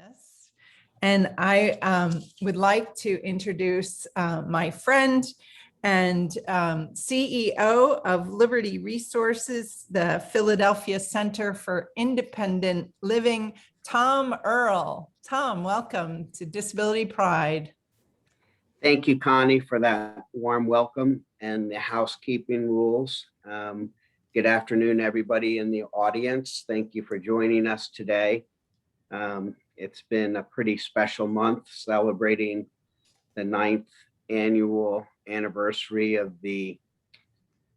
Yes. And I would like to introduce my friend and CEO of Liberty Resources, the Philadelphia Center for Independent Living, Tom Earle. Tom, welcome to Disability Pride. Thank you, Connie, for that warm welcome and the housekeeping rules. Good afternoon, everybody in the audience. Thank you for joining us today. It's been a pretty special month celebrating the 9th annual anniversary of the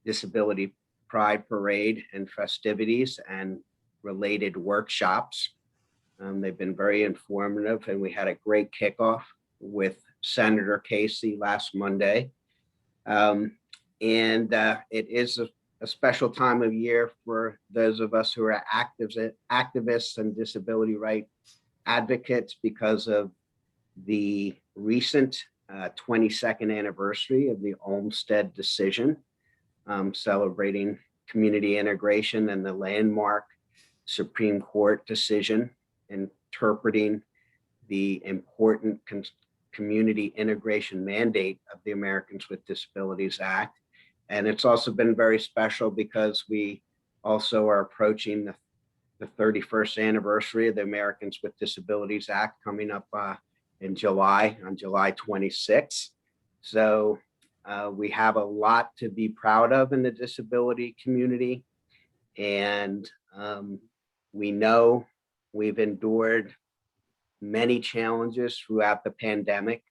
Disability Pride Parade and festivities and related workshops. They've been very informative, and we had a great kickoff with Senator Casey last Monday. It is a special time of year for those of us who are activists and disability right advocates because of the recent 22nd anniversary of the Olmstead decision, celebrating community integration, and the landmark Supreme Court decision interpreting the important community integration mandate of the Americans with Disabilities Act. And it's also been very special because we also are approaching the 31st anniversary of the Americans with Disabilities Act coming up in July, on July 26th. So we have a lot to be proud of in the disability community. And we know we've endured many challenges throughout the pandemic.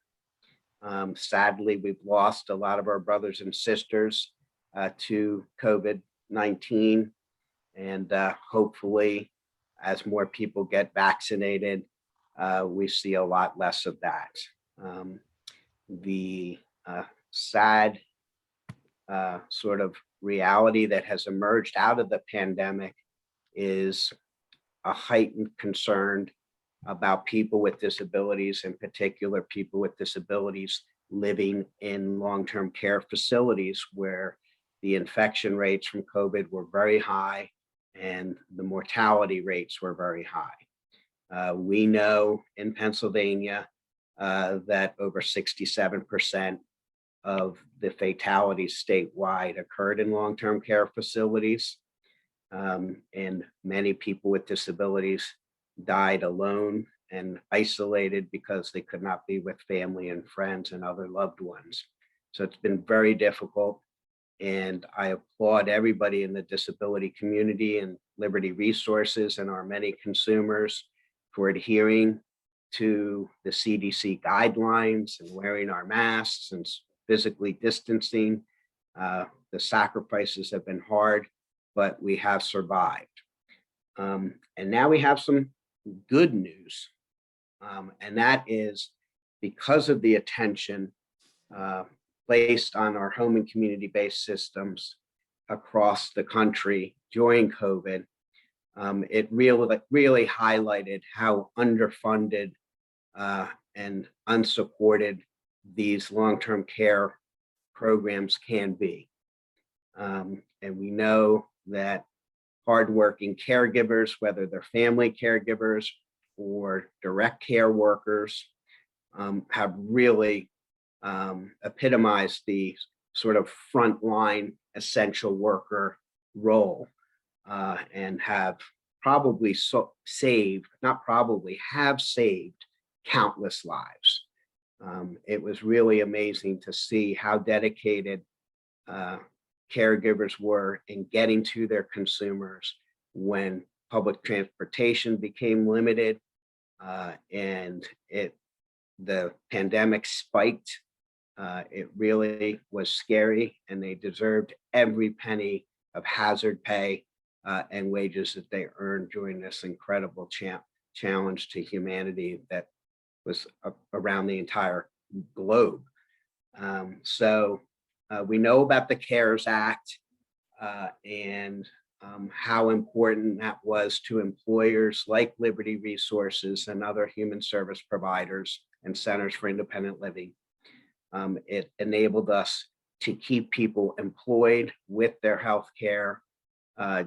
Sadly, we've lost a lot of our brothers and sisters to COVID-19. And hopefully, as more people get vaccinated, we see a lot less of that. The sad sort of reality that has emerged out of the pandemic is a heightened concern about people with disabilities, in particular people with disabilities living in long-term care facilities where the infection rates from COVID were very high and the mortality rates were very high. We know in Pennsylvania that over 67% of the fatalities statewide occurred in long-term care facilities. And many people with disabilities died alone and isolated because they could not be with family and friends and other loved ones. So it's been very difficult. And I applaud everybody in the disability community and Liberty Resources and our many consumers for adhering to the CDC guidelines and wearing our masks and physically distancing. The sacrifices have been hard, but we have survived. And now we have some good news, and that is because of the attention placed on our home and community-based systems across the country during COVID, it really highlighted how underfunded and unsupported these long-term care programs can be. And we know that hardworking caregivers, whether they're family caregivers or direct care workers, have really epitomized the sort of frontline essential worker role and have probably have saved countless lives. It was really amazing to see how dedicated caregivers were in getting to their consumers when public transportation became limited and the pandemic spiked. It really was scary, and they deserved every penny of hazard pay and wages that they earned during this incredible challenge to humanity that was around the entire globe. We know about the CARES Act and how important that was to employers like Liberty Resources and other human service providers and centers for independent living. It enabled us to keep people employed with their health care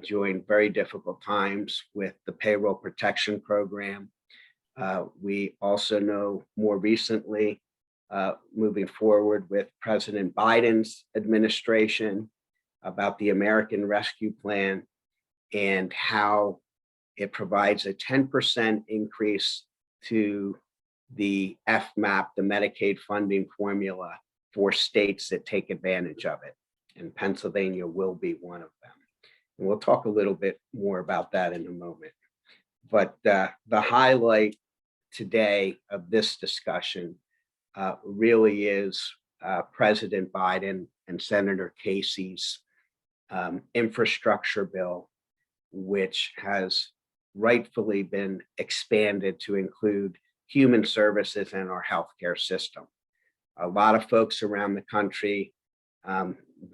during very difficult times with the payroll protection program. We also know more recently, moving forward with President Biden's administration about the American Rescue Plan and how it provides a 10% increase to the FMAP, the Medicaid funding formula for states that take advantage of it. And Pennsylvania will be one of them. And we'll talk a little bit more about that in a moment. But the highlight today of this discussion really is President Biden and Senator Casey's infrastructure bill, which has rightfully been expanded to include human services in our healthcare system. A lot of folks around the country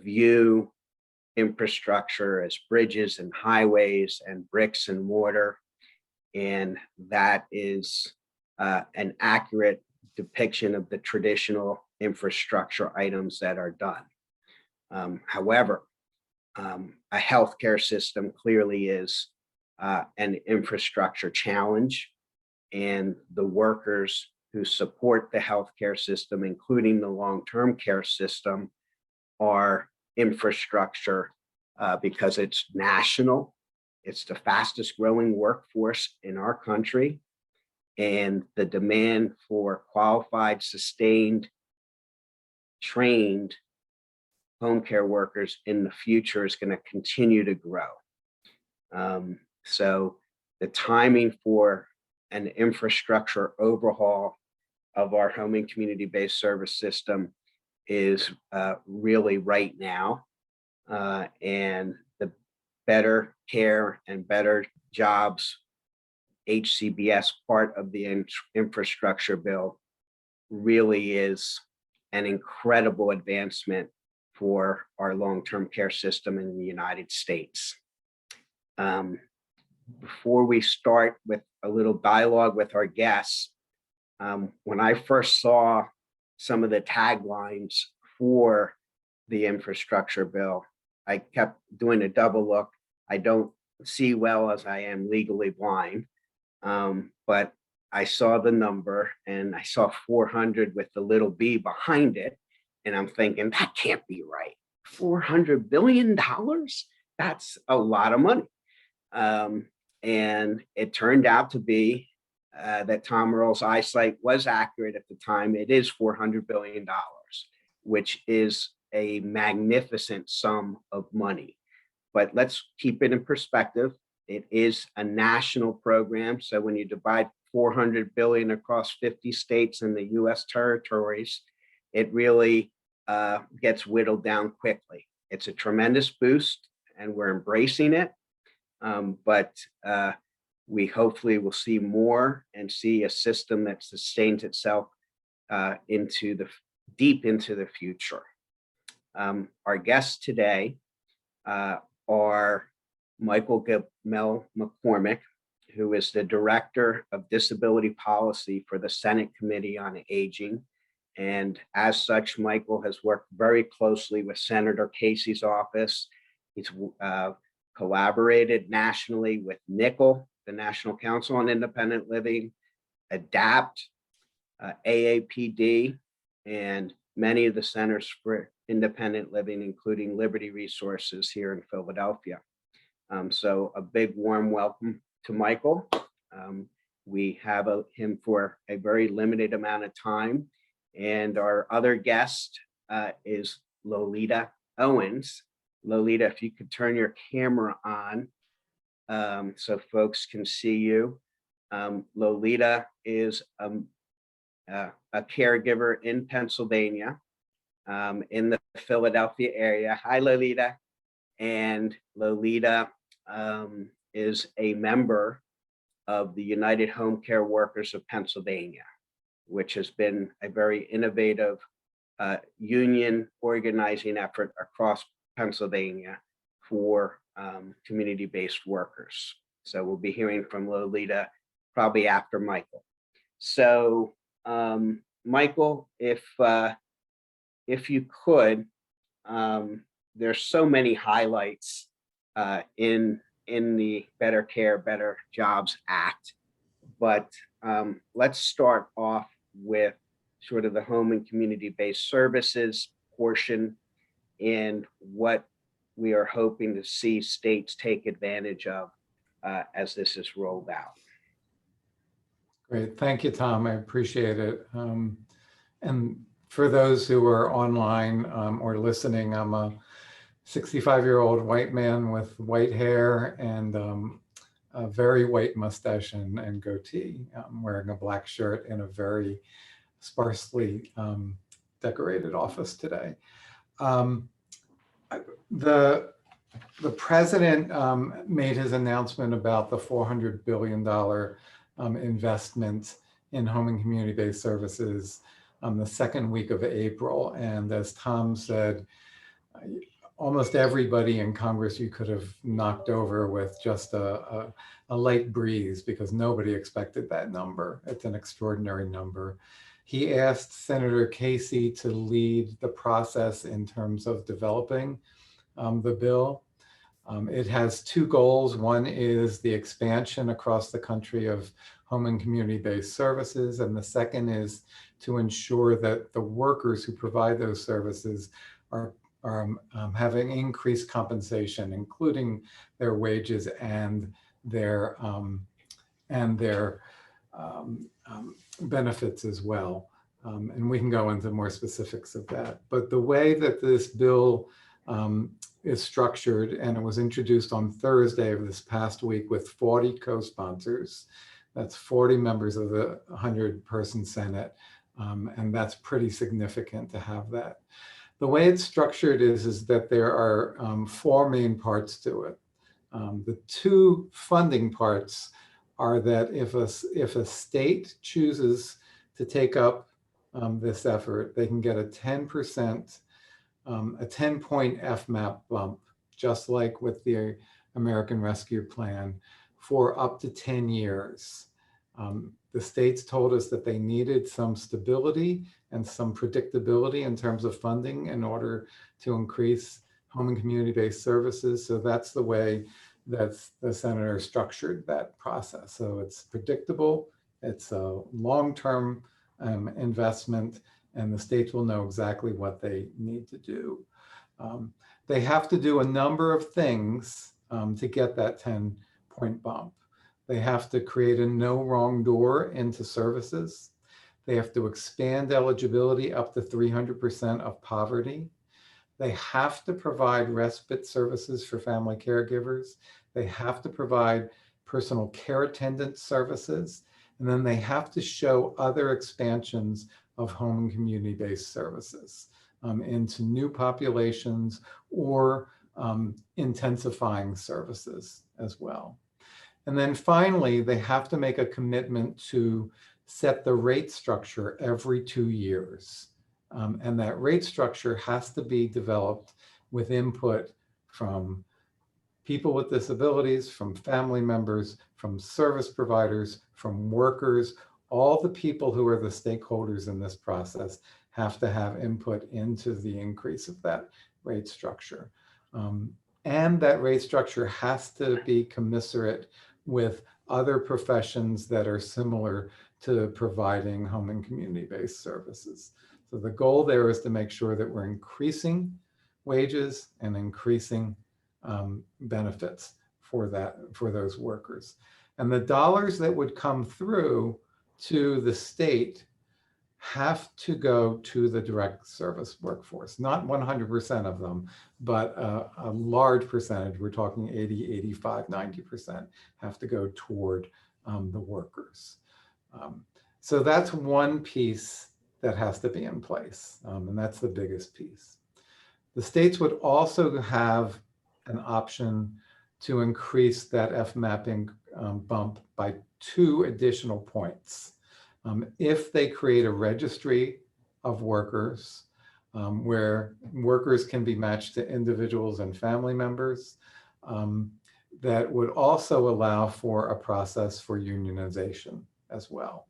view infrastructure as bridges and highways and bricks and mortar, and that is an accurate depiction of the traditional infrastructure items that are done. However, a healthcare system clearly is an infrastructure challenge, and the workers who support the healthcare system, including the long-term care system, are infrastructure because it's national. It's the fastest growing workforce in our country, and the demand for qualified, sustained, trained home care workers in the future is going to continue to grow. So the timing for an infrastructure overhaul of our home and community-based service system is really right now. And the better care and better jobs HCBS part of the infrastructure bill really is an incredible advancement for our long-term care system in the United States. Before we start with a little dialogue with our guests, when I first saw some of the taglines for the infrastructure bill, I kept doing a double look. I don't see well as I am legally blind, but I saw the number and I saw 400 with the little b behind it. And I'm thinking, that can't be right. $400 billion? That's a lot of money. And it turned out to be that Tom Earle's eyesight was accurate at the time. It is $400 billion, which is a magnificent sum of money. But let's keep it in perspective. It is a national program. So when you divide 400 billion across 50 states and the US territories, it really gets whittled down quickly. It's a tremendous boost and we're embracing it. But we hopefully will see more and see a system that sustains itself deep into the future. Our guests today are Michael Gamel McCormick, who is the Director of Disability Policy for the Senate Committee on Aging. And as such, Michael has worked very closely with Senator Casey's office. He's collaborated nationally with NICL, the National Council on Independent Living, ADAPT, AAPD, and many of the centers for independent living, including Liberty Resources here in Philadelphia. So a big warm welcome to Michael. We have him for a very limited amount of time. And our other guest is Lolita Owens. Lolita, if you could turn your camera on so folks can see you. Lolita is a caregiver in Pennsylvania, in the Philadelphia area. Hi, Lolita. And Lolita is a member of the United Home Care Workers of Pennsylvania, which has been a very innovative union organizing effort across Pennsylvania for community-based workers. So we'll be hearing from Lolita probably after Michael. So Michael, if you could, there's so many highlights in the Better Care, Better Jobs Act, But let's start off with sort of the home and community-based services portion and what we are hoping to see states take advantage of as this is rolled out. Great. Thank you, Tom. I appreciate it. And for those who are online or listening, I'm a 65-year-old white man with white hair and a very white mustache and goatee. I'm wearing a black shirt in a very sparsely decorated office today. The president made his announcement about the $400 billion investment in home and community-based services the second week of April. And as Tom said, almost everybody in Congress you could have knocked over with just a light breeze because nobody expected that number. It's an extraordinary number. He asked Senator Casey to lead the process in terms of developing the bill. It has two goals. One is the expansion across the country of home and community-based services. And the second is to ensure that the workers who provide those services are having increased compensation, including their wages and their benefits as well. And we can go into more specifics of that. But the way that this bill is structured, and it was introduced on Thursday of this past week with 40 co-sponsors. That's 40 members of the 100-person Senate, and that's pretty significant to have that. The way it's structured is that there are four main parts to it. The two funding parts are that if a state chooses to take up this effort, they can get a 10%, a 10-point FMAP bump, just like with the American Rescue Plan, for up to 10 years. The states told us that they needed some stability and some predictability in terms of funding in order to increase home and community-based services. So that's the way that the senator structured that process. So it's predictable, it's a long-term investment, and the states will know exactly what they need to do. They have to do a number of things to get that 10-point bump. They have to create a no wrong door into services. They have to expand eligibility up to 300% of poverty. They have to provide respite services for family caregivers. They have to provide personal care attendant services. And then they have to show other expansions of home and community-based services into new populations or intensifying services as well. And then finally, they have to make a commitment to set the rate structure every 2 years. And that rate structure has to be developed with input from people with disabilities, from family members, from service providers, from workers. All the people who are the stakeholders in this process have to have input into the increase of that rate structure. And that rate structure has to be commensurate with other professions that are similar to providing home and community-based services. So the goal there is to make sure that we're increasing wages and increasing benefits for those workers. And the dollars that would come through to the state have to go to the direct service workforce, not 100% of them, but a large percentage, we're talking 80, 85, 90% have to go toward the workers. So that's one piece that has to be in place, and that's the biggest piece. The states would also have an option to increase that FMAP bump by 2 additional points. If they create a registry of workers where workers can be matched to individuals and family members, that would also allow for a process for unionization as well.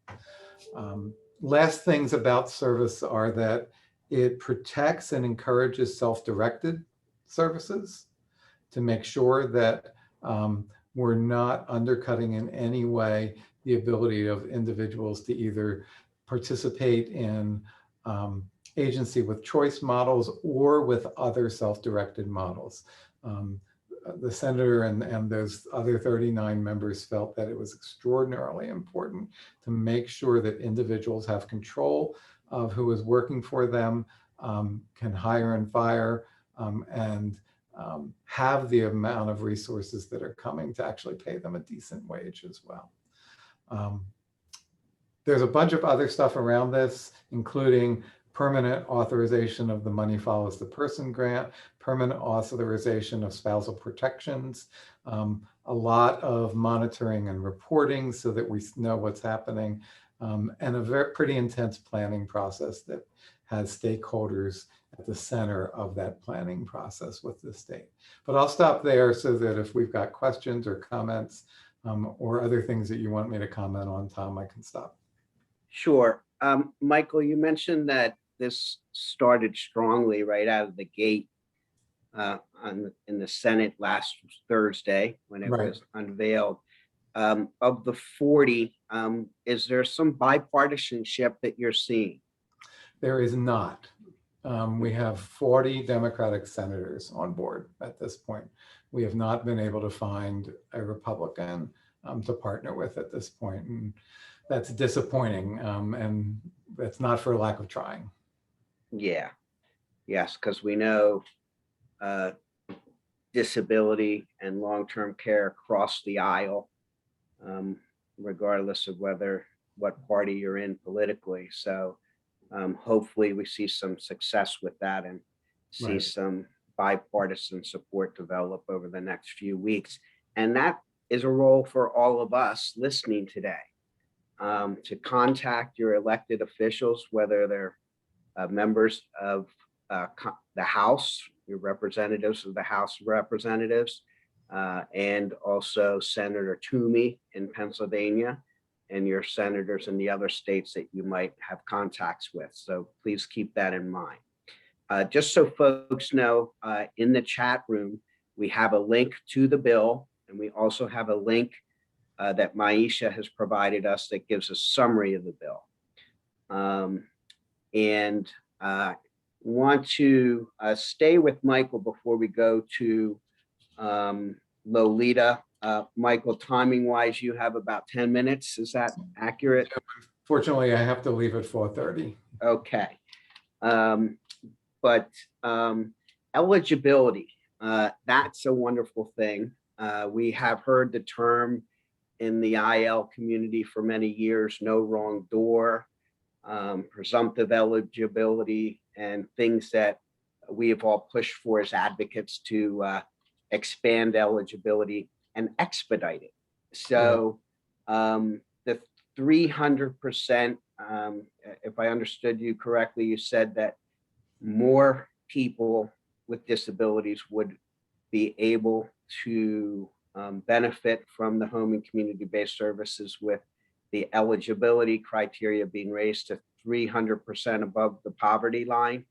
Last things about service are that it protects and encourages self-directed services to make sure that we're not undercutting in any way the ability of individuals to either participate in agency with choice models or with other self-directed models. The senator and those other 39 members felt that it was extraordinarily important to make sure that individuals have control of who is working for them, can hire and fire, and have the amount of resources that are coming to actually pay them a decent wage as well. There's a bunch of other stuff around this, including permanent authorization of the money follows the person grant, permanent authorization of spousal protections, a lot of monitoring and reporting so that we know what's happening, and a pretty intense planning process that has stakeholders at the center of that planning process with the state. But I'll stop there so that if we've got questions or comments or other things that you want me to comment on, Tom, I can stop. Sure. Michael, you mentioned that this started strongly right out of the gate in the Senate last Thursday when it was unveiled. Of the 40, is there some bipartisanship that you're seeing? There is not. We have 40 Democratic senators on board at this point. We have not been able to find a Republican to partner with at this point. And that's disappointing. And that's not for lack of trying. Yeah. Yes, because we know disability and long-term care across the aisle, regardless of what party you're in politically. So hopefully we see some success with that and see some bipartisan support develop over the next few weeks. And that is a role for all of us listening today, to contact your elected officials, whether they're members of the House, your representatives of the House of Representatives, and also Senator Toomey in Pennsylvania, and your senators in the other states that you might have contacts with. So please keep that in mind. Just so folks know, in the chat room, we have a link to the bill, and we also have a link that Maisha has provided us that gives a summary of the bill. And want to stay with Michael before we go to Lolita. Michael, timing wise, you have about 10 minutes. Is that accurate? Fortunately, I have to leave at 4:30. Okay. But eligibility, that's a wonderful thing. We have heard the term in the IL community for many years, no wrong door, presumptive eligibility, and things that we have all pushed for as advocates to expand eligibility and expedite it. So the 300%, if I understood you correctly, you said that more people with disabilities would be able to benefit from the home and community-based services with the eligibility criteria being raised to 300% above the poverty line.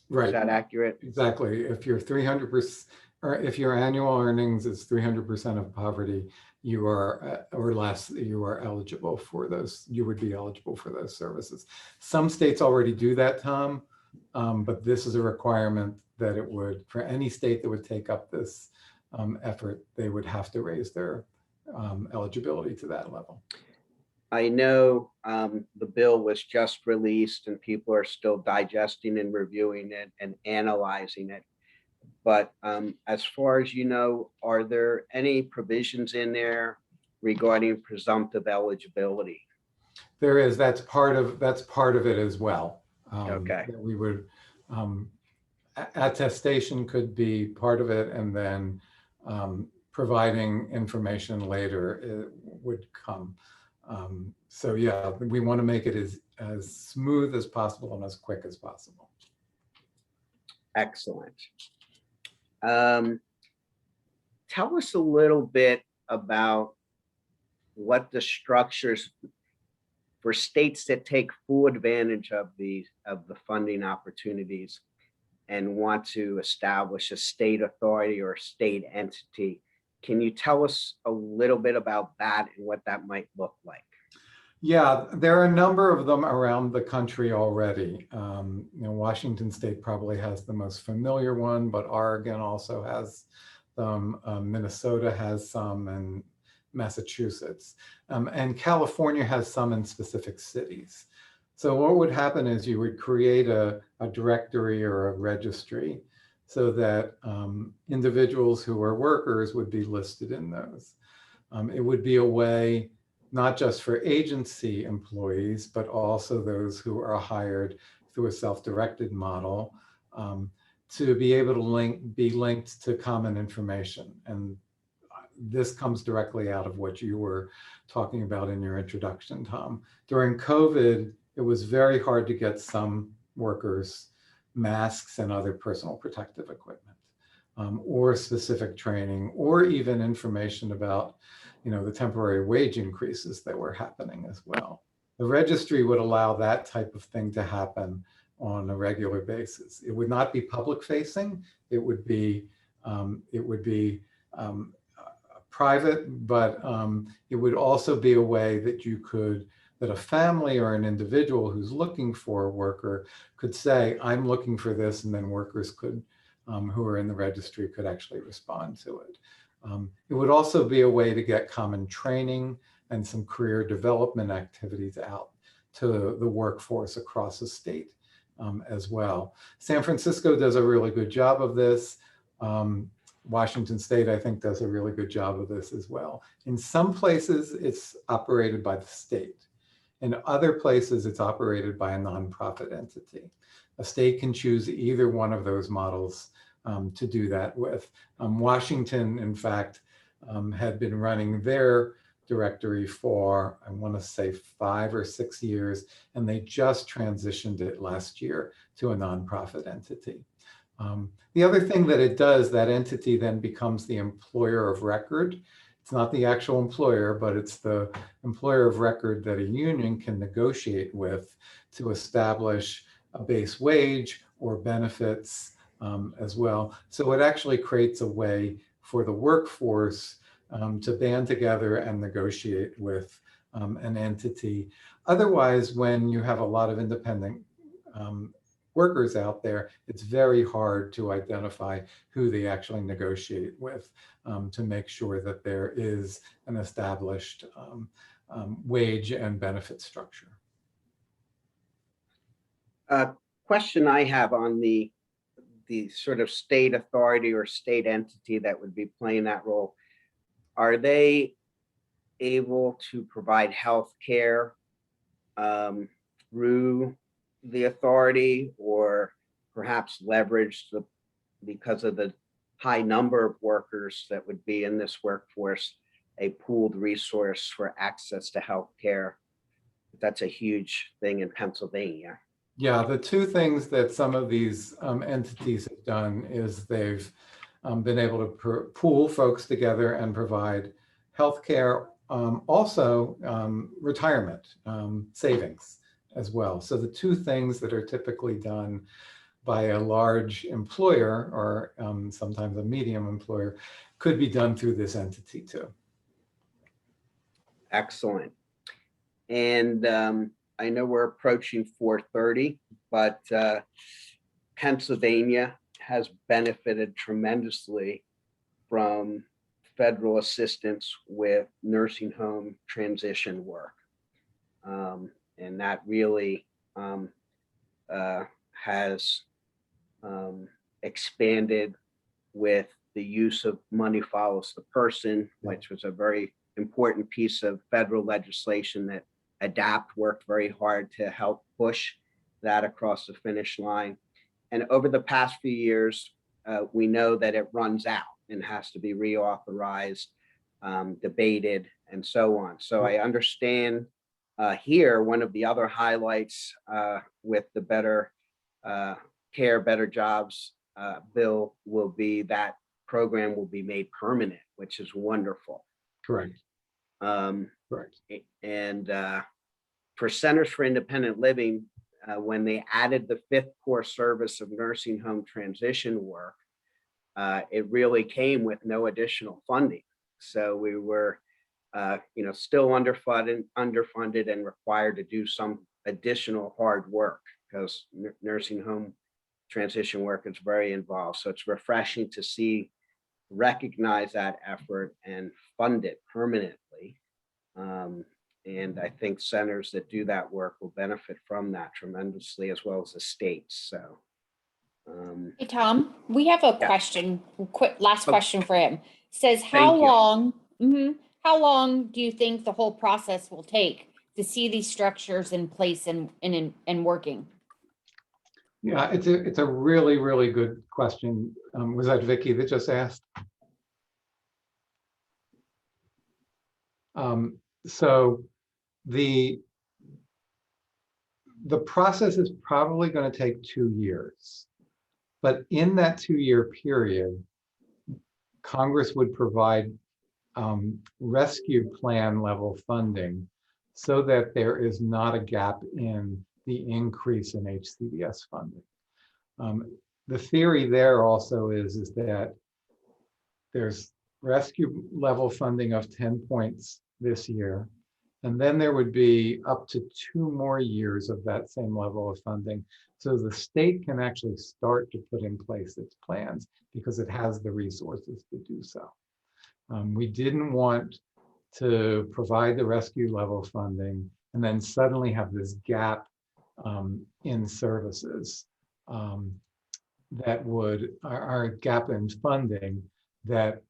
Right. Is that accurate? Exactly. If you're 300%, or if your annual earnings is 300% of poverty, you are, or less, you are eligible for those, you would be eligible for those services. Some states already do that, Tom, but this is a requirement that it would, for any state that would take up this effort, they would have to raise their eligibility to that level. I know the bill was just released and people are still digesting and reviewing it and analyzing it. But as far as you know, are there any provisions in there regarding presumptive eligibility? There is. That's part of it as well. Okay. That we would attestation could be part of it, and then providing information later would come. So yeah, we want to make it as smooth as possible and as quick as possible. Excellent. Tell us a little bit about what the structures for states that take full advantage of the funding opportunities and want to establish a state authority or a state entity. Can you tell us a little bit about that and what that might look like? Yeah, there are a number of them around the country already. Washington State probably has the most familiar one, but Oregon also has them. Minnesota has some, and Massachusetts. And California has some in specific cities. So what would happen is you would create a directory or a registry so that individuals who are workers would be listed in those. It would be a way not just for agency employees, but also those who are hired through a self-directed model, to be able to be linked to common information. And this comes directly out of what you were talking about in your introduction, Tom. During COVID, it was very hard to get some workers masks and other personal protective equipment, or specific training, or even information about the temporary wage increases that were happening as well. The registry would allow that type of thing to happen on a regular basis. It would not be public facing. It would be private, but it would also be a way that that a family or an individual who's looking for a worker could say, I'm looking for this, and then workers could, who are in the registry, could actually respond to it. It would also be a way to get common training and some career development activities out to the workforce across the state as well. San Francisco does a really good job of this. Washington State, I think, does a really good job of this as well. In some places, it's operated by the state. In other places, it's operated by a nonprofit entity. A state can choose either one of those models to do that with. Washington, in fact, had been running their directory for, I want to say, 5 or 6 years, and they just transitioned it last year to a nonprofit entity. The other thing that it does, that entity then becomes the employer of record. It's not the actual employer, but it's the employer of record that a union can negotiate with to establish a base wage or benefits as well. So it actually creates a way for the workforce to band together and negotiate with an entity. Otherwise, when you have a lot of independent workers out there, it's very hard to identify who they actually negotiate with to make sure that there is an established wage and benefit structure. Question I have on the sort of state authority or state entity that would be playing that role. Are they able to provide health care through the authority, or perhaps leverage because of the high number of workers that would be in this workforce, a pooled resource for access to health care? That's a huge thing in Pennsylvania. Yeah, the two things that some of these entities have done is they've been able to pool folks together and provide healthcare, also retirement savings as well. So the two things that are typically done by a large employer, or sometimes a medium employer, could be done through this entity too. Excellent. And I know we're approaching 4:30, but Pennsylvania has benefited tremendously from federal assistance with nursing home transition work. And that really has expanded with the use of money follows the person, which was a very important piece of federal legislation that ADAPT worked very hard to help push that across the finish line. And over the past few years, we know that it runs out and has to be reauthorized, debated, and so on. So I understand here, one of the other highlights with the Better Care, Better Jobs bill will be that program will be made permanent, which is wonderful. Correct. Correct. And for Centers for Independent Living, when they added the 5th core service of nursing home transition work, it really came with no additional funding. So we were, still underfunded and required to do some additional hard work because nursing home transition work is very involved. So it's refreshing to recognize that effort and fund it permanently. And I think centers that do that work will benefit from that tremendously, as well as the states. So, Hey, Tom, we have a Yeah. question, last Oh. question for him. Says, Thank you. how long do you think the whole process will take to see these structures in place and working? Yeah, it's a really, really good question. Was that Vicky that just asked? So the process is probably going to take 2 years, but in that 2-year period, Congress would provide rescue plan level funding so that there is not a gap in the increase in HCBS funding. The theory there also is that there's rescue level funding of 10 points this year, and then there would be up to 2 more years of that same level of funding. So the state can actually start to put in place its plans because it has the resources to do so. We didn't want to provide the rescue level funding and then suddenly have this gap in services that our gap in funding that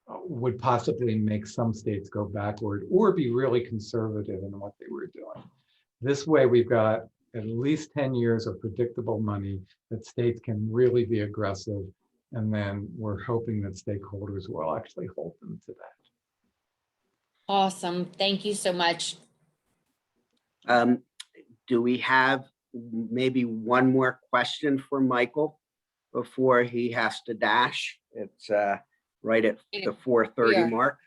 would possibly make some states go backward or be really conservative in what they were doing. This way, we've got at least 10 years of predictable money that states can really be aggressive. And then we're hoping that stakeholders will actually hold them to that. Awesome. Thank you so much. Do we have maybe one more question for Michael before he has to dash? It's right at the 4:30 Yeah. mark.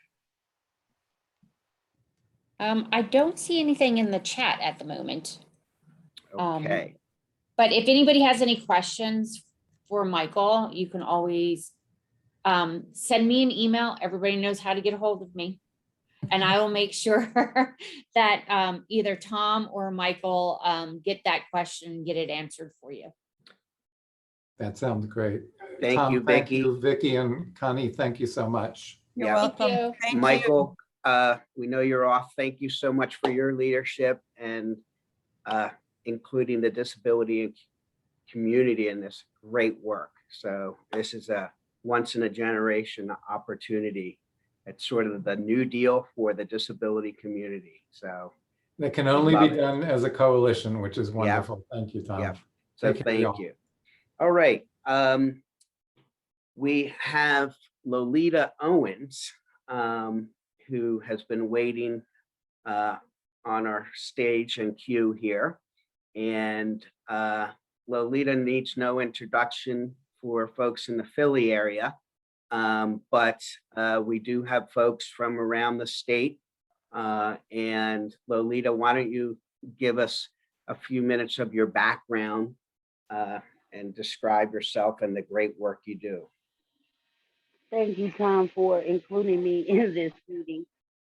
I don't see anything in the chat at the moment. Okay. But if anybody has any questions for Michael, you can always send me an email. Everybody knows how to get a hold of me. And I will make sure that either Tom or Michael get that question and get it answered for you. That sounds great. Thank Tom, you, thank Vicky. you, Vicky and Connie. Thank you so much. You're Yeah. welcome. Thank you. Thank you. Michael, we know you're off. Thank you so much for your leadership and including the disability community in this great work. So this is a once in a generation opportunity. It's sort of the new deal for the disability community. So That can only be Love it. done as a coalition, which is wonderful. Thank you, Tom. Yeah. So Take care, thank y'all. you. All right. We have Lolita Owens, who has been waiting on our stage and queue here. And Lolita needs no introduction for folks in the Philly area. But we do have folks from around the state. And Lolita, why don't you give us a few minutes of your background and describe yourself and the great work you do. Thank you, Tom, for including me in this meeting.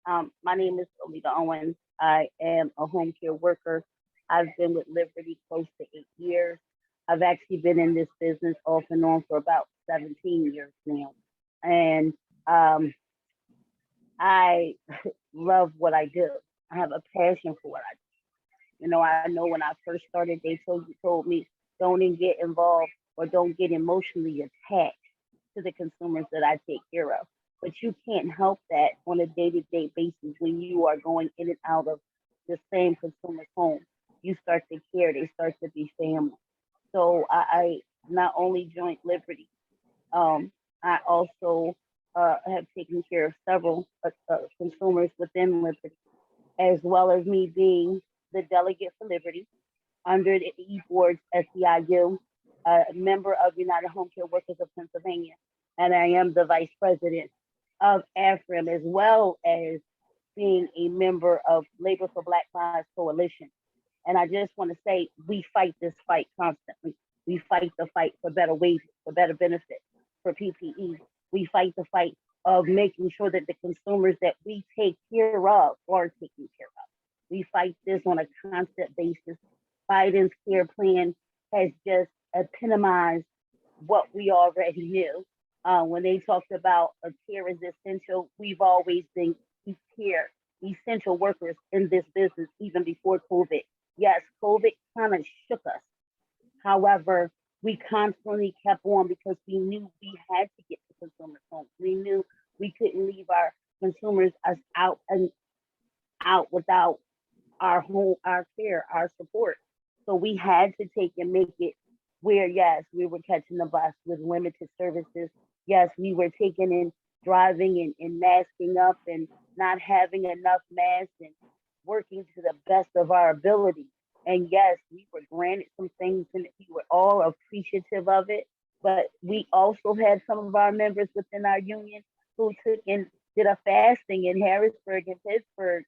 My name is Lolita Owens. I am a home care worker. I've been with Liberty close to 8 years. I've actually been in this business off and on for about 17 years now. And I love what I do. I have a passion for what I do. You know, I know when I first started, they told me, don't even get involved or don't get emotionally attached to the consumers that I take care of. But you can't help that on a day-to-day basis when you are going in and out of the same consumer's home. You start to care, they start to be family. So I not only joined Liberty, I also have taken care of several consumers within Liberty, as well as me being the delegate for Liberty under the E-Board's SEIU, a member of United Home Care Workers of Pennsylvania, and I am the vice president of AFRIM, as well as being a member of Labor for Black Lives Coalition. And I just want to say, we fight this fight constantly. We fight the fight for better wages, for better benefits, for PPE. We fight the fight of making sure that the consumers that we take care of are taken care of. We fight this on a constant basis. Biden's care plan has just epitomized what we already knew. When they talked about care is essential, we've always been care essential workers in this business even before COVID. Yes, COVID kind of shook us. However, we constantly kept on because we knew we had to get the consumers home. We knew we couldn't leave our consumers out without our home, our care, our support. So we had to take and make it where, yes, we were catching the bus with limited services. Yes, we were taking and driving and masking up and not having enough masks and working to the best of our ability. And yes, we were granted some things and we were all appreciative of it. But we also had some of our members within our union who took and did a fasting in Harrisburg and Pittsburgh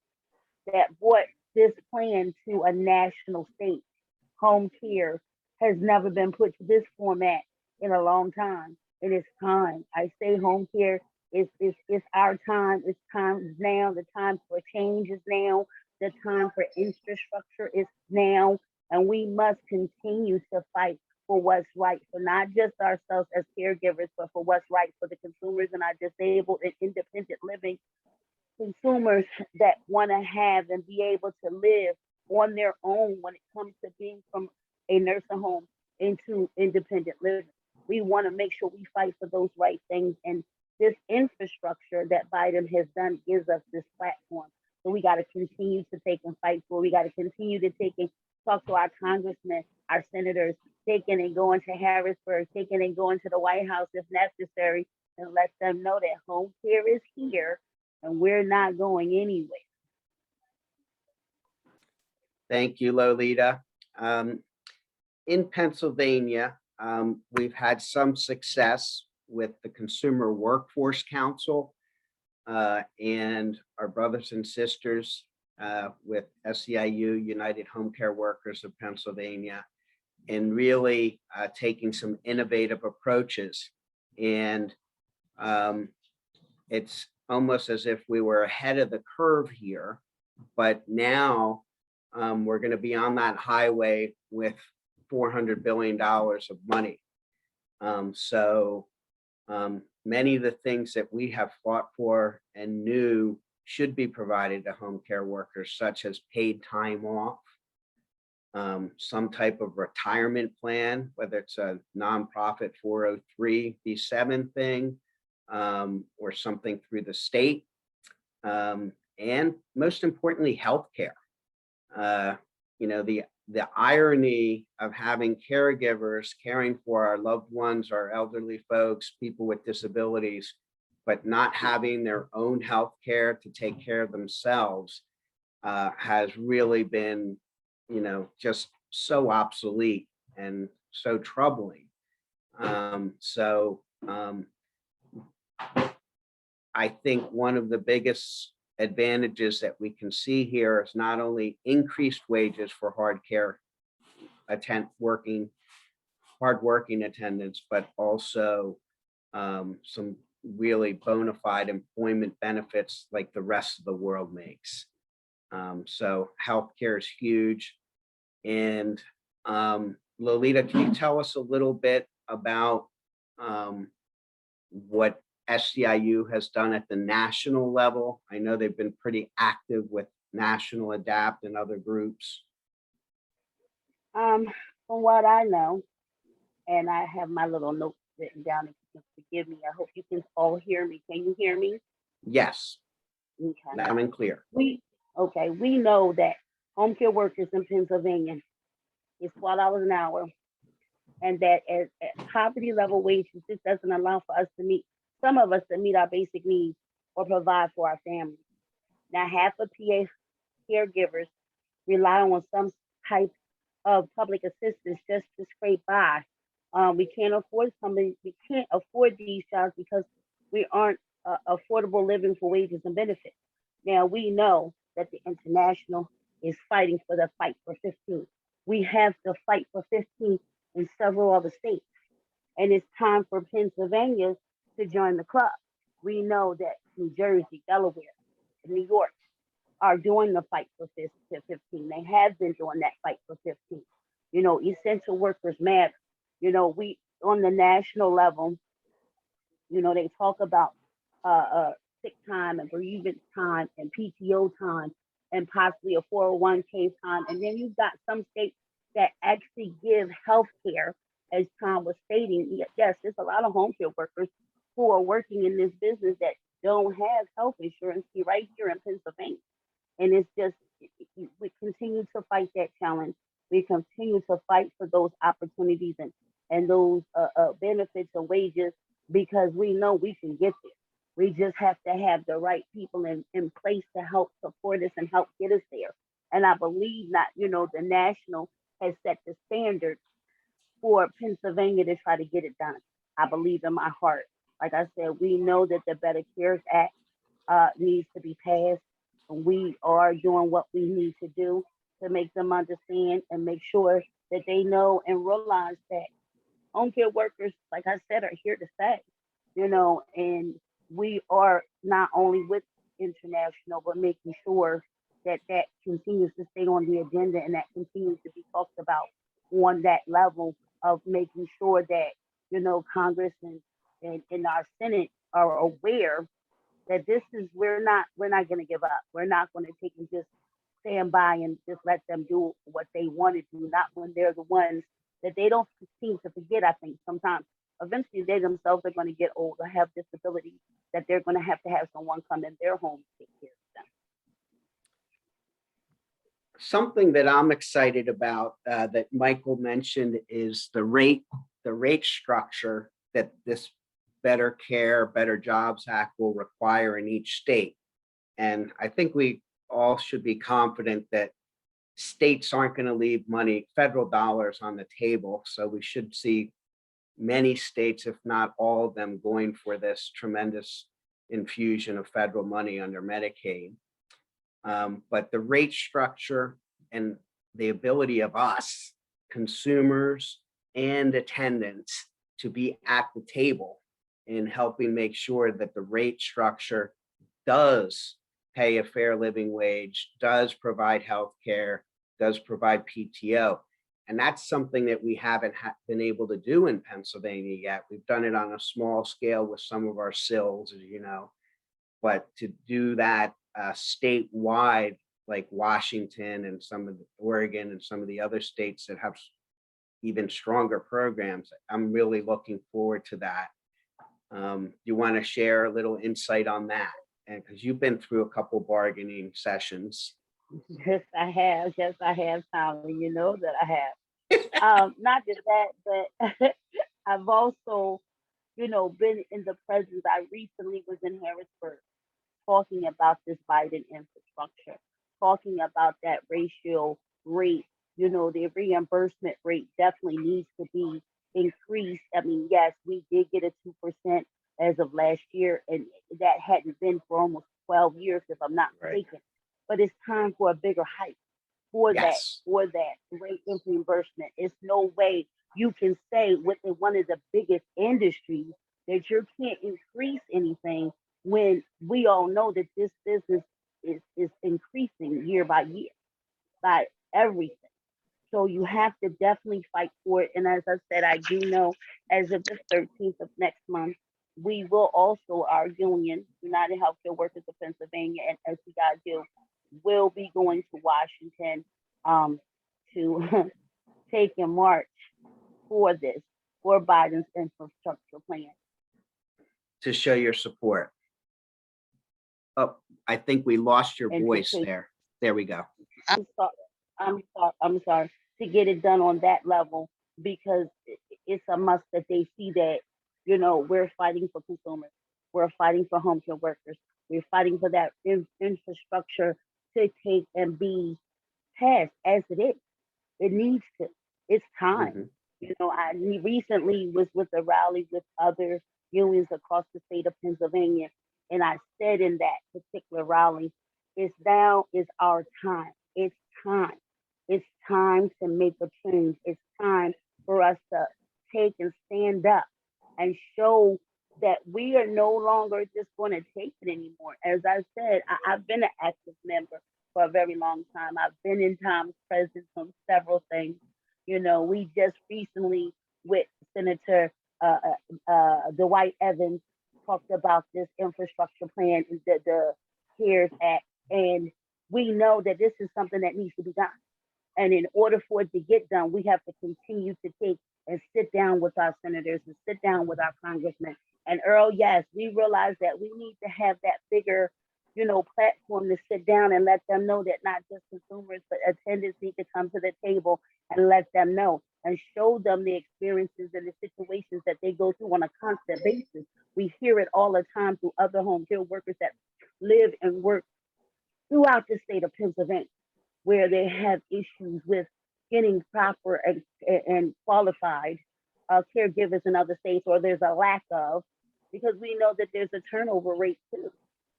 that brought this plan to a national stage. Home care has never been put to this format in a long time. And it's time. I say home care is our time. It's time now. The time for change is now. The time for infrastructure is now. And we must continue to fight for what's right for not just ourselves as caregivers, but for what's right for the consumers and our disabled and independent living consumers that want to have and be able to live on their own when it comes to being from a nursing home into independent living. We want to make sure we fight for those right things. And this infrastructure that Biden has done gives us this platform. So we got to continue to take and fight for. We got to continue to take and talk to our congressmen, our senators, taking and going to Harrisburg, taking and going to the White House if necessary, and let them know that home care is here and we're not going anywhere. Thank you, Lolita. In Pennsylvania, we've had some success with the Consumer Workforce Council and our brothers and sisters with SEIU, United Home Care Workers of Pennsylvania, and really taking some innovative approaches. And it's almost as if we were ahead of the curve here, but now we're going to be on that highway with $400 billion of money. So many of the things that we have fought for and knew should be provided to home care workers, such as paid time off, some type of retirement plan, whether it's a nonprofit 403(b)(7) thing, or something through the state, and most importantly, healthcare. You know, the irony of having caregivers caring for our loved ones, our elderly folks, people with disabilities, but not having their own health care to take care of themselves has really been, you know, just so obsolete and so troubling. I think one of the biggest advantages that we can see here is not only increased wages for hardworking attendants, but also some really bona fide employment benefits like the rest of the world makes. So healthcare is huge. And Lolita, can you tell us a little bit about what SEIU has done at the national level? I know they've been pretty active with National Adapt and other groups. From what I know, and I have my little notes written down, if you can forgive me, I hope you can all hear me. Can you hear me? Yes, Okay. loud and clear. We know that home care workers in Pennsylvania is $12 an hour, and that at poverty level wages, this doesn't allow for us to meet, some of us to meet our basic needs or provide for our families. Now, half of PA caregivers rely on some type of public assistance just to scrape by. We can't afford these jobs because we aren't affordable living for wages and benefits. Now, we know that the international is fighting for the fight for 15. We have to fight for 15 in several other states. And it's time for Pennsylvania to join the club. we know that New Jersey, Delaware, New York are doing the fight for 15. They have been doing that fight for 15. You know, essential workers matter. You know, we on the national level, you know, they talk about sick time and bereavement time and PTO time and possibly a 401k time. And then you've got some states that actually give health care, as Tom was stating. Yes, there's a lot of home care workers who are working in this business that don't have health insurance right here in Pennsylvania. And it's just, we continue to fight that challenge. We continue to fight for those opportunities and those benefits and wages, because we know we can get there. We just have to have the right people in place to help support us and help get us there. And I believe that, you know, the national has set the standard for Pennsylvania to try to get it done. I believe in my heart. Like I said, we know that the Better Cares Act needs to be passed. We are doing what we need to do to make them understand and make sure that they know and realize that home care workers, like I said, are here to stay, you know, and we are not only with international, but making sure that that continues to stay on the agenda and that continues to be talked about on that level of making sure that, you know, Congress and our Senate are aware that this is, we're not going to give up. We're not going to take and just stand by and just let them do what they want to do, not when they're the ones that they don't seem to forget. I think sometimes eventually they themselves are going to get old or have disabilities that they're going to have someone come in their home to take care of them. Something that I'm excited about that Michael mentioned is the rate structure that this Better Care, Better Jobs Act will require in each state. And I think we all should be confident that states aren't going to leave federal dollars on the table. So we should see many states, if not all of them, going for this tremendous infusion of federal money under Medicaid. But the rate structure and the ability of us, consumers and attendants, to be at the table in helping make sure that the rate structure does pay a fair living wage, does provide health care, does provide PTO. And that's something that we haven't been able to do in Pennsylvania yet. We've done it on a small scale with some of our sills, as you know, but to do that statewide, like Washington and some of Oregon and some of the other states that have even stronger programs, I'm really looking forward to that. You want to share a little insight on that? And because you've been through a couple bargaining sessions. Yes, I have. Yes, I have, Tommy. You know that I have. Not just that, but I've also, you know, been in the presence. I recently was in Harrisburg talking about this Biden infrastructure, talking about that ratio rate. You know, the reimbursement rate definitely needs to be increased. I mean, yes, we did get a 2% as of last year, and that hadn't been for almost 12 years, if I'm not mistaken. But it's time for a bigger hike for that rate of reimbursement. It's no way you can say within one of the biggest industries that you can't increase anything when we all know that this business is increasing year by year by everything. So you have to definitely fight for it. And as I said, I do know as of the 13th of next month, we will also, our union, United Healthcare Workers of Pennsylvania, and SCIU, will be going to Washington to take a march for this, for Biden's infrastructure plan. To show your support. Oh, I think we lost your voice there. There we go. I'm sorry to get it done on that level, because it's a must that they see that, you know, we're fighting for consumers, we're fighting for home care workers, we're fighting for that infrastructure to take and be passed as it is. It needs to. It's time. Mm-hmm. You know, I recently was with a rally with other unions across the state of Pennsylvania, and I said in that particular rally, now is our time. It's time. It's time to make a change. It's time for us to take and stand up and show that we are no longer just going to take it anymore. As I said, I've been an active member for a very long time. I've been in Tom's presence on several things. You know, we just recently with Senator Dwight Evans talked about this infrastructure plan, the CARES Act, and we know that this is something that needs to be done. And in order for it to get done, we have to continue to take and sit down with our senators and sit down with our congressmen. And Earle, yes, we realize that we need to have that bigger, you know, platform to sit down and let them know that not just consumers, but attendants need to come to the table and let them know and show them the experiences and the situations that they go through on a constant basis. We hear it all the time through other home care workers that live and work throughout the state of Pennsylvania, where they have issues with getting proper and qualified caregivers in other states, or there's a lack of, because we know that there's a turnover rate too.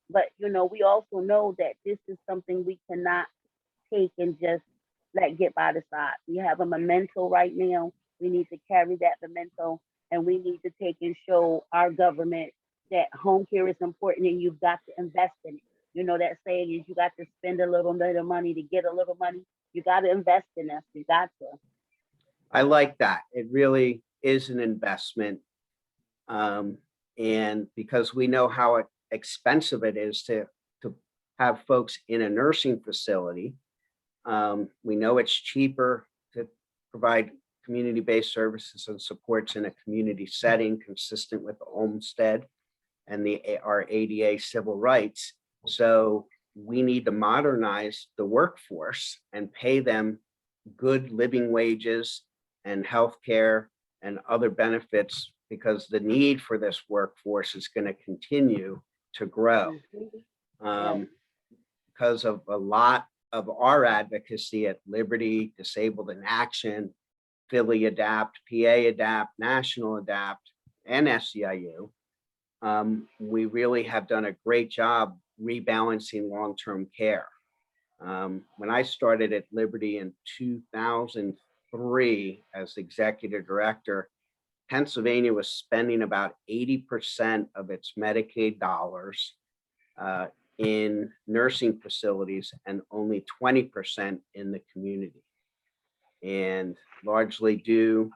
But, you know, we also know that this is something we cannot take and just let get by the side. We have a memento right now. We need to carry that memento, and we need to take and show our government that home care is important and you've got to invest in it. You know, that saying is you got to spend a little bit of money to get a little money. You got to invest in us. You got to. I like that. It really is an investment. And because we know how expensive it is to have folks in a nursing facility, we know it's cheaper to provide community-based services and supports in a community setting consistent with the Olmstead and our ADA civil rights. So we need to modernize the workforce and pay them good living wages and healthcare and other benefits, because the need for this workforce is going to continue to grow. Because of a lot of our advocacy at Liberty, Disabled in Action, Philly Adapt, PA Adapt, National Adapt, and SEIU, we really have done a great job rebalancing long-term care. When I started at Liberty in 2003 as executive director, Pennsylvania was spending about 80% of its Medicaid dollars in nursing facilities and only 20% in the community. And largely due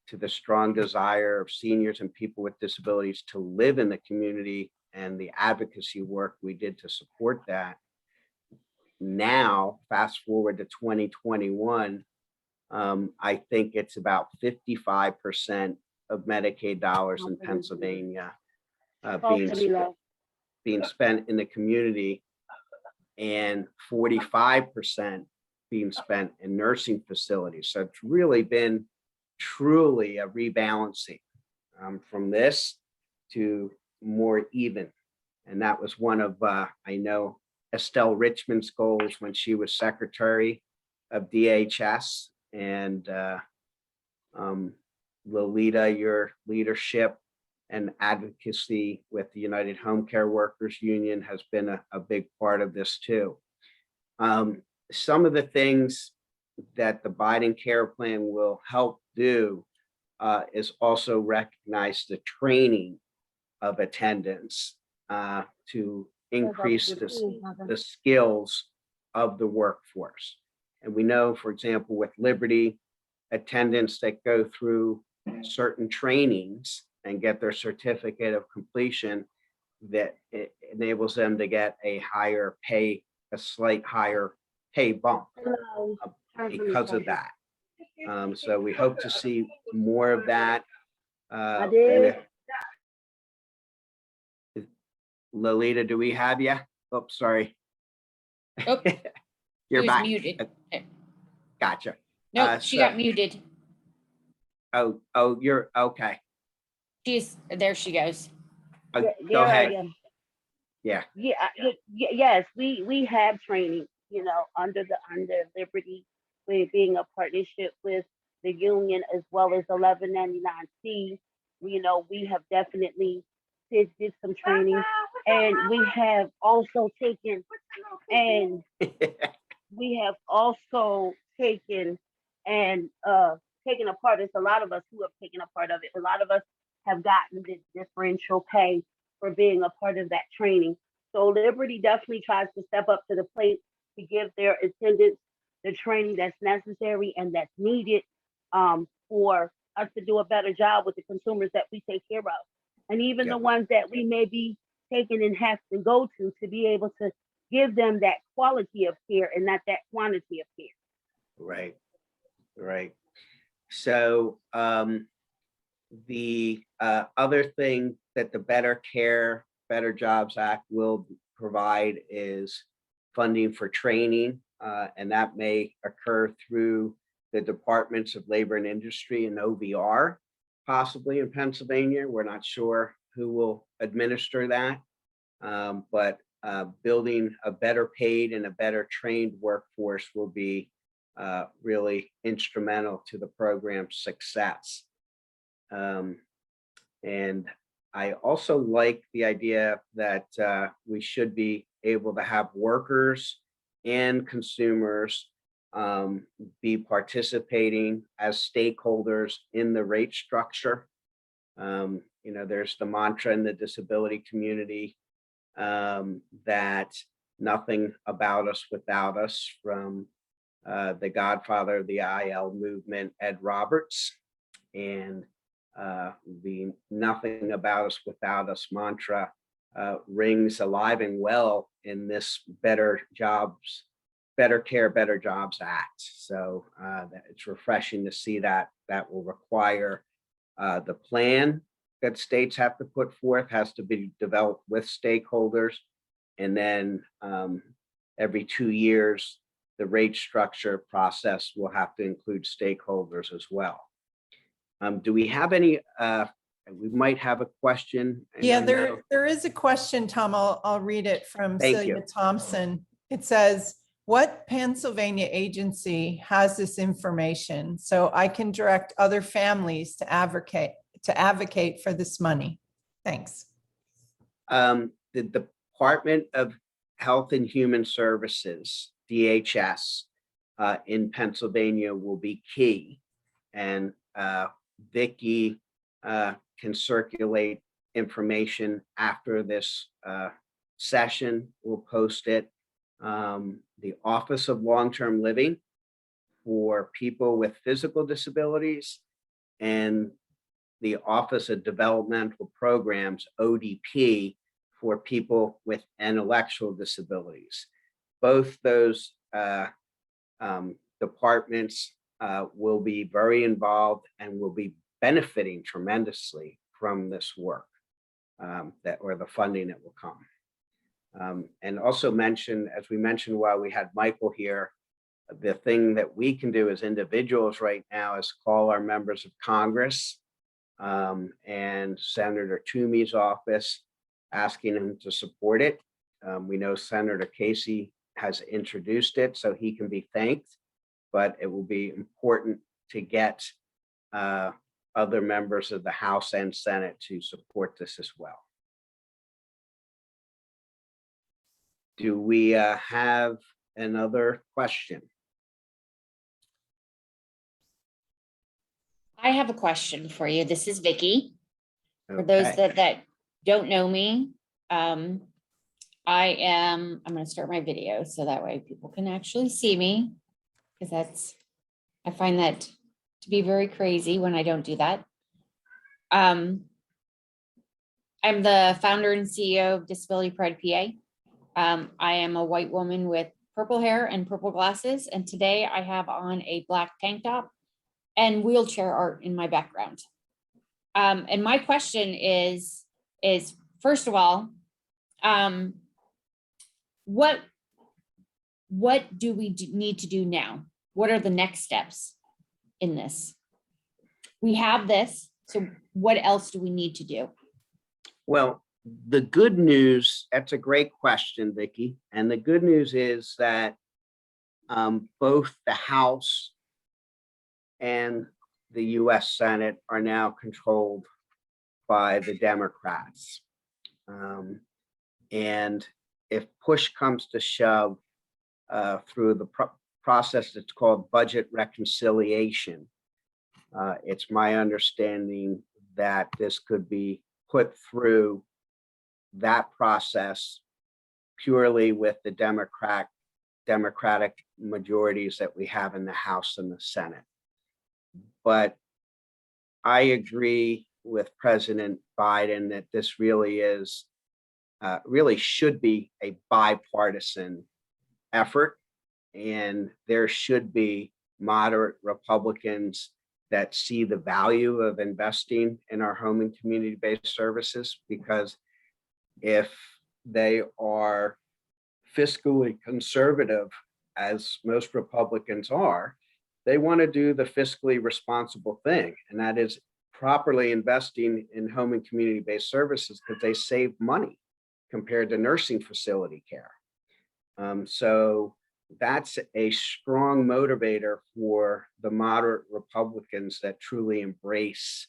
to the strong desire of seniors and people with disabilities to live in the community and the advocacy work we did to support that. Now, fast forward to 2021, I think it's about 55% of Medicaid dollars in Pennsylvania being spent in the community, and 45% being spent in nursing facilities. So it's really been truly a rebalancing from this to more even. And that was one of, I know, Estelle Richmond's goals when she was secretary of DHS. And Lolita, your leadership and advocacy with the United Home Care Workers Union has been a big part of this too. Some of the things that the Biden Care Plan will help do is also recognize the training of attendants to increase the skills of the workforce. And we know, for example, with Liberty, attendants that go through certain trainings and get their certificate of completion, that it enables them to get a higher pay, a slight higher pay bump because of that. So we hope to see more of that. Lolita, do we have you? Oh, sorry. Oh, You're she was back. muted. Gotcha. No, she got muted. Oh, you're okay. There she goes. Go ahead. Yeah. Yes, we have training, you know, under Liberty, being a partnership with the union as well as 1199C. You know, we have definitely did some training, and we have also taken and taken a part. There's a lot of us who have taken a part of it. A lot of us have gotten this differential pay for being a part of that training. So Liberty definitely tries to step up to the plate to give their attendants the training that's necessary and that's needed for us to do a better job with the consumers that we take care of. And even the ones that we may be taking and have to go to be able to give them that quality of care and not that quantity of care. Right, right. So the other thing that the Better Care, Better Jobs Act will provide is funding for training, and that may occur through the Departments of Labor and Industry and OVR, possibly in Pennsylvania. We're not sure who will administer that, but building a better paid and a better trained workforce will be really instrumental to the program's success. And I also like the idea that we should be able to have workers and consumers be participating as stakeholders in the rate structure. You know, there's the mantra in the disability community that nothing about us without us, from the godfather of the IL movement, Ed Roberts, and the nothing about us without us mantra rings alive and well in this Better Jobs, Better Care, Better Jobs Act. So it's refreshing to see that. That will require the plan that states have to put forth has to be developed with stakeholders. And then every 2 years, the rate structure process will have to include stakeholders as well. Do we have any, we might have a question. Yeah, there is a question, Tom. I'll read it from Celia Thompson. It says, what Pennsylvania agency has this information so I can direct other families to advocate for this money? Thanks. The Department of Health and Human Services, DHS, in Pennsylvania will be key. And Vicki can circulate information after this session. We'll post it. The Office of Long-Term Living for people with physical disabilities, and the Office of Developmental Programs, ODP, for people with intellectual disabilities. Both those departments will be very involved and will be benefiting tremendously from this work, or the funding that will come. And also mention, as we mentioned while we had Michael here, the thing that we can do as individuals right now is call our members of Congress and Senator Toomey's office, asking him to support it. We know Senator Casey has introduced it, so he can be thanked, but it will be important to get other members of the House and Senate to support this as well. Do we have another question? I have a question for you. This is Vicki. For Okay. those that don't know me, I'm going to start my video so that way people can actually see me, because I find that to be very crazy when I don't do that. I'm the founder and CEO of Disability Pride PA. I am a white woman with purple hair and purple glasses, and today I have on a black tank top and wheelchair art in my background. And my question is first of all, what do we need to do now? What are the next steps in this? We have this, so what else do we need to do? Well, the good news, that's a great question, Vicki. And the good news is that both the House and the US Senate are now controlled by the Democrats. And if push comes to shove through the process that's called budget reconciliation, it's my understanding that this could be put through that process purely with the Democratic majorities that we have in the House and the Senate. But I agree with President Biden that this really should be a bipartisan effort, and there should be moderate Republicans that see the value of investing in our home and community-based services, because if they are fiscally conservative, as most Republicans are, they want to do the fiscally responsible thing, and that is properly investing in home and community-based services, because they save money compared to nursing facility care. So that's a strong motivator for the moderate Republicans that truly embrace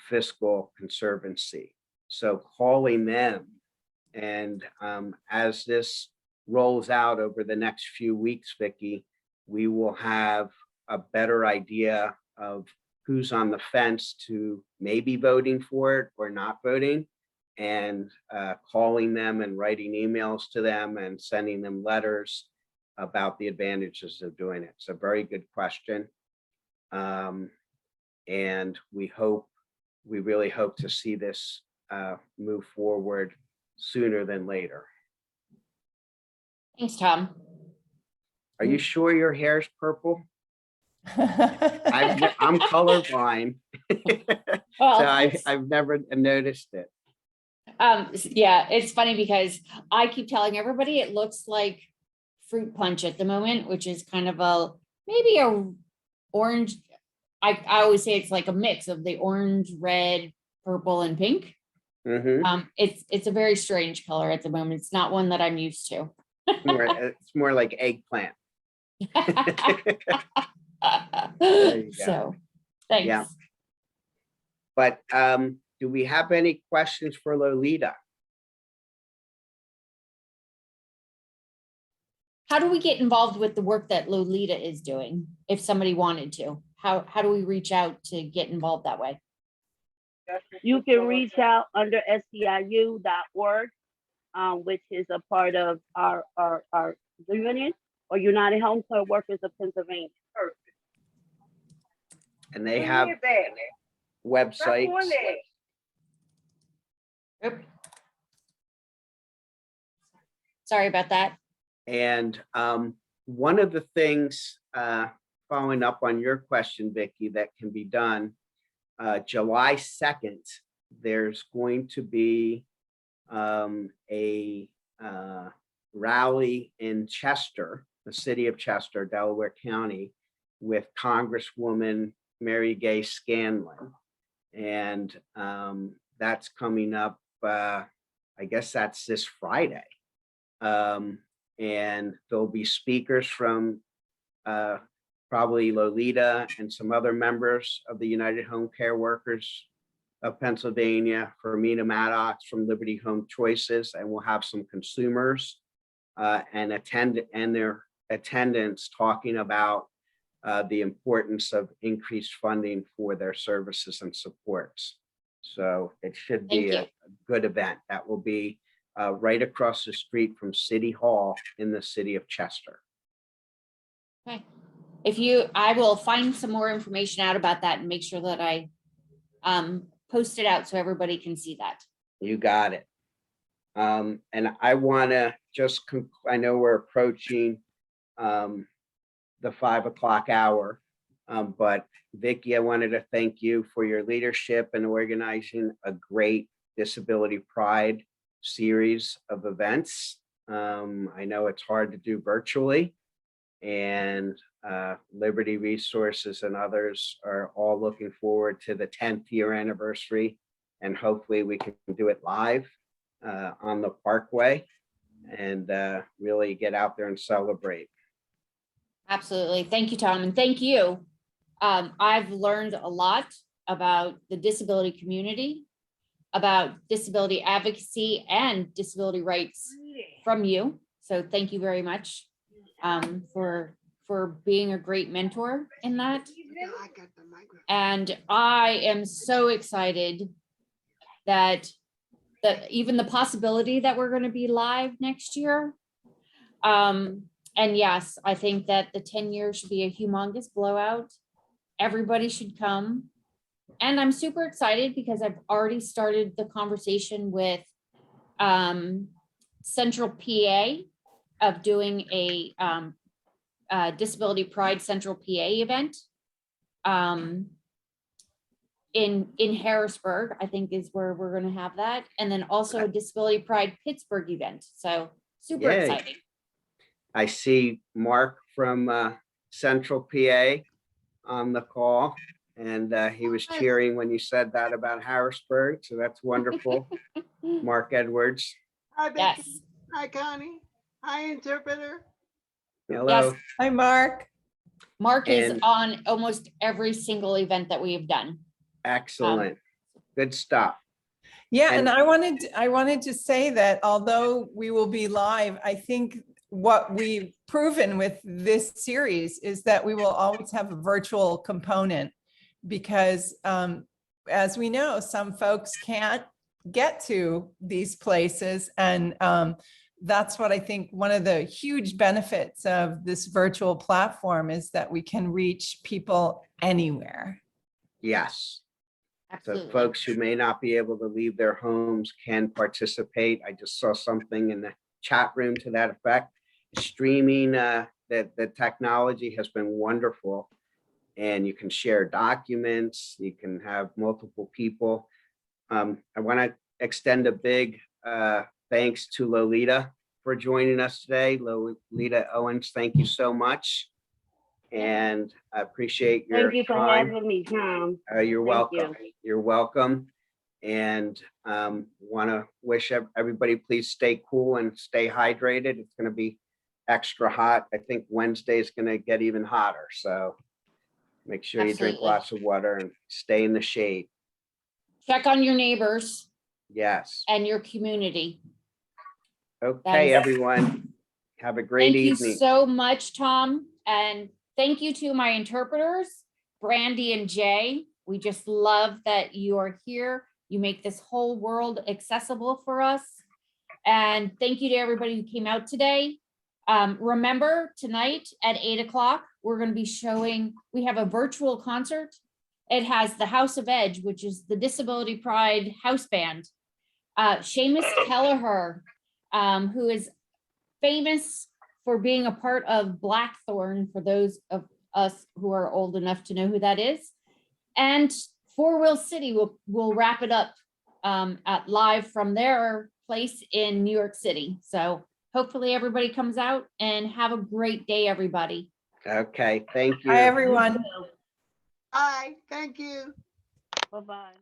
fiscal conservancy. So calling them, and as this rolls out over the next few weeks, Vicki, we will have a better idea of who's on the fence to maybe voting for it or not voting, and calling them and writing emails to them and sending them letters about the advantages of doing it. It's a very good question. And we really hope to see this move forward sooner than later. Thanks, Tom. Are you sure your hair's purple? I'm colorblind. Well, So I've never noticed it. yeah, it's funny because I keep telling everybody it looks like fruit punch at the moment, which is kind of maybe a orange. I always say it's like a mix of the orange, red, purple, and pink. Mhm. It's a very strange color at the moment. It's not one that I'm used to. It's more like eggplant. So, thanks. Yeah. But do we have any questions for Lolita? How do we get involved with the work that Lolita is doing? If somebody wanted to, how do we reach out to get involved that way? You can reach out under SCIU.org, which is a part of our union, or United Home Care Workers of Pennsylvania. And they have websites. Oop. Sorry about that. And one of the things, following up on your question, Vicki, that can be done, July 2nd, there's going to be a rally in Chester, the city of Chester, Delaware County, with Congresswoman Mary Gay Scanlon. And that's coming up, I guess that's this Friday. And there'll be speakers from probably Lolita and some other members of the United Home Care Workers of Pennsylvania, Fermina Maddox from Liberty Home Choices, and we'll have some consumers and their attendants talking about the importance of increased funding for their services and supports. So it should be a good event. That will be right across the street from City Hall in the city of Chester. Okay. I will find some more information out about that and make sure that I post it out so everybody can see that. You got it. And I want to just, I know we're approaching the 5 o'clock hour, but Vicki, I wanted to thank you for your leadership in organizing a great Disability Pride series of events. I know it's hard to do virtually, and Liberty Resources and others are all looking forward to the 10th year anniversary, and hopefully we can do it live on the Parkway and really get out there and celebrate. Absolutely. Thank you, Tom. And thank you. I've learned a lot about the disability community, about disability advocacy and disability rights from you. So thank you very much for being a great mentor in that. And I am so excited that even the possibility that we're going to be live next year. And yes, I think that the 10 years should be a humongous blowout. Everybody should come. And I'm super excited because I've already started the conversation with Central PA of doing a Disability Pride Central PA event in Harrisburg, I think is where we're going to have that. And then also a Disability Pride Pittsburgh event. So super Yay. exciting. I see Mark from Central PA on the call, and he was cheering when you said that about Harrisburg. So that's wonderful. Mark Edwards. Hi, Becky. Yes. Hi, Connie. Hi, interpreter. Hello. Yes. Hi, Mark. Mark is And- on almost every single event that we have done. Excellent. Good stuff. Yeah, And- and I wanted to say that although we will be live, I think what we've proven with this series is that we will always have a virtual component because as we know, some folks can't get to these places. And that's what I think one of the huge benefits of this virtual platform is that we can reach people anywhere. Yes. So Absolutely. folks who may not be able to leave their homes can participate. I just saw something in the chat room to that effect. Streaming, the technology has been wonderful, and you can share documents. You can have multiple people. I want to extend a big thanks to Lolita for joining us today. Lolita Owens, thank you so much. And I appreciate your Thank you for time. having me, Tom. You're Thank welcome. You're welcome. And want to wish everybody, please stay cool and stay hydrated. It's going to be extra hot. I think Wednesday is going to get even hotter. So make sure you drink Absolutely. lots of water and stay in the shade. Check on your neighbors Yes. and your community. Okay, is- everyone. Have a great Thank evening. you so much, Tom. And thank you to my interpreters, Brandy and Jay. We just love that you are here. You make this whole world accessible for us. And thank you to everybody who came out today. Remember, tonight at 8 o'clock, we're going to be showing, we have a virtual concert. It has the House of Edge, which is the Disability Pride house band. Seamus Kelleher, who is famous for being a part of Blackthorn, for those of us who are old enough to know who that is. And Four Wheel City will wrap it up at live from their place in New York City. So hopefully everybody comes out and have a great day, everybody. Okay, thank you. Hi, everyone. Hi, thank you. Bye-bye.